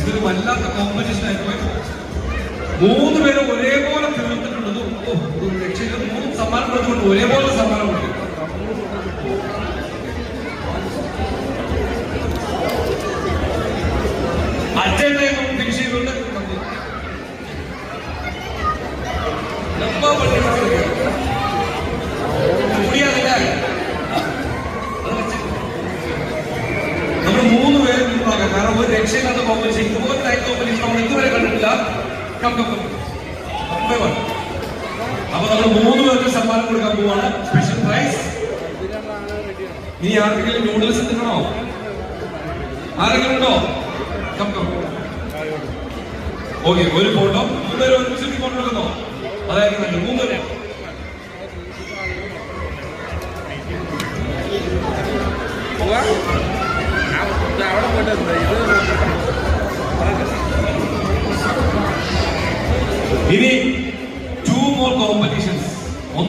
ഇതൊരു വല്ലാത്ത കോമ്പറ്റീഷൻ ആയിപ്പോയി. 3 പേരും ഒരേപോലെ തീർത്തിട്ടുള്ളത്. രക്ഷയിൽ 3 സമ്മാനം കൊടുത്തുകൊണ്ട് ഒരേപോലെ സമ്മാനം കൊടുക്കും. അച്ഛനും ഫിനിഷ് ചെയ്തുകൊണ്ട് നമ്മൾ 3 പേര് നിന്നാകാം. കാരണം ഒരു രക്ഷയില്ലാത്ത കോമ്പറ്റീഷൻ, ഇതുപോലെ ടൈപ്പ് കോമ്പറ്റീഷൻ നമ്മൾ ഇതുവരെ കണ്ടിട്ടില്ല. അപ്പൊ നമ്മൾ 3 പേർക്ക് സമ്മാനം കൊടുക്കാൻ പോവാണ്. Special prize. ഇനി ആർക്കെങ്കിലും നൂഡിൽസ് തിന്നണോ? ആരെങ്കിലും ഉണ്ടോ? ഓക്കെ, ഒരു ഫോട്ടോ. 3 പേര് ഒരുമിച്ച് ഫോട്ടോ എടുക്കുന്നോ? അതായിരിക്കും നല്ലത്. 3 പേര്. ഇനി 2 more competitions.